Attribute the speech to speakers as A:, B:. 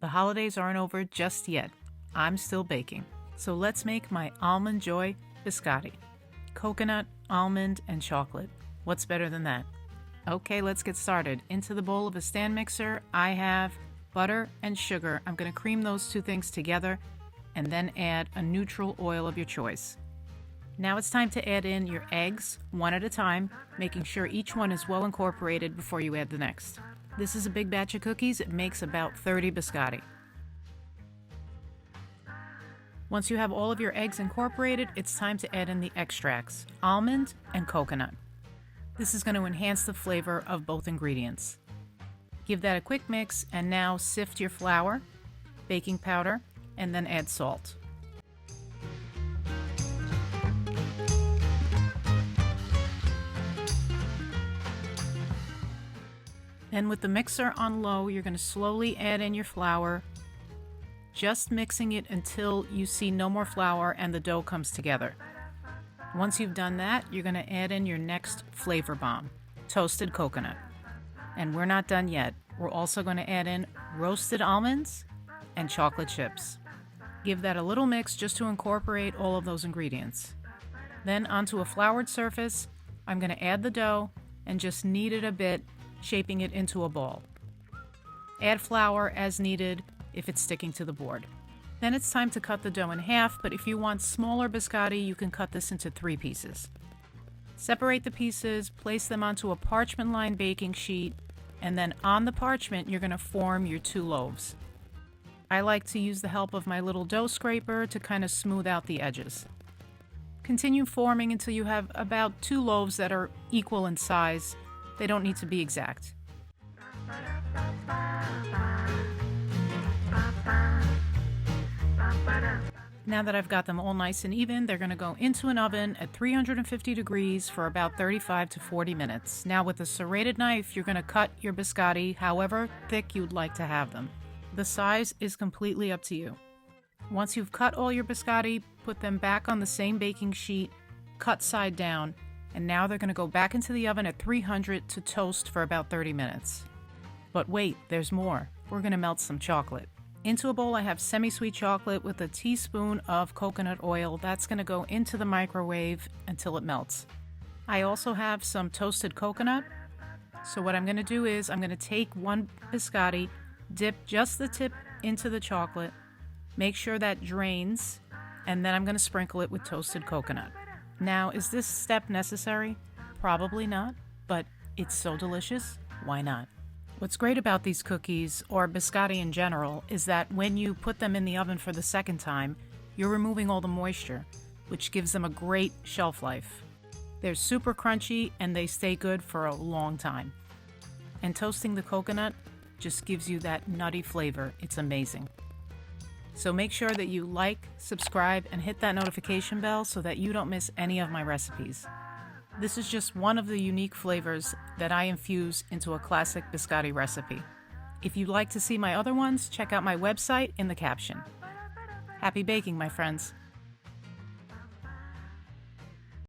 A: The holidays aren't over just yet. I'm still baking. So let's make my Almond Joy biscotti. Coconut, almond, and chocolate. What's better than that? Okay, let's get started. Into the bowl of a stand mixer, I have butter and sugar. I'm going to cream those two things together and then add a neutral oil of your choice. Now it's time to add in your eggs, one at a time, making sure each one is well incorporated before you add the next. This is a big batch of cookies. It makes about 30 biscotti. Once you have all of your eggs incorporated, it's time to add in the extracts, almond and coconut. This is going to enhance the flavor of both ingredients. Give that a quick mix and now sift your flour, baking powder, and then add salt. Then with the mixer on low, you're going to slowly add in your flour, just mixing it until you see no more flour and the dough comes together. Once you've done that, you're going to add in your next flavor bomb, toasted coconut. And we're not done yet. We're also going to add in roasted almonds and chocolate chips. Give that a little mix just to incorporate all of those ingredients. Then onto a floured surface, I'm going to add the dough and just knead it a bit, shaping it into a ball. Add flour as needed if it's sticking to the board. Then it's time to cut the dough in half, but if you want smaller biscotti, you can cut this into 3 pieces. Separate the pieces, place them onto a parchment-lined baking sheet, and then on the parchment, you're going to form your 2 loaves. I like to use the help of my little dough scraper to kind of smooth out the edges. Continue forming until you have about 2 loaves that are equal in size. They don't need to be exact. Now that I've got them all nice and even, they're going to go into an oven at 350 degrees for about 35 to 40 minutes. Now with a serrated knife, you're going to cut your biscotti however thick you'd like to have them. The size is completely up to you. Once you've cut all your biscotti, put them back on the same baking sheet, cut side down, and now they're going to go back into the oven at 300 to toast for about 30 minutes. But wait, there's more. We're going to melt some chocolate. Into a bowl I have semi-sweet chocolate with a teaspoon of coconut oil. That's going to go into the microwave until it melts. I also have some toasted coconut. So what I'm going to do is I'm going to take one biscotti, dip just the tip into the chocolate, make sure that drains, and then I'm going to sprinkle it with toasted coconut. Now, is this step necessary? Probably not, but it's so delicious, why not? What's great about these cookies, or biscotti in general, is that when you put them in the oven for the second time, you're removing all the moisture, which gives them a great shelf life. They're super crunchy and they stay good for a long time. And toasting the coconut just gives you that nutty flavor. It's amazing. So make sure that you like, subscribe, and hit that notification bell so that you don't miss any of my recipes. This is just one of the unique flavors that I infuse into a classic biscotti recipe. If you'd like to see my other ones, check out my website in the caption. Happy baking, my friends!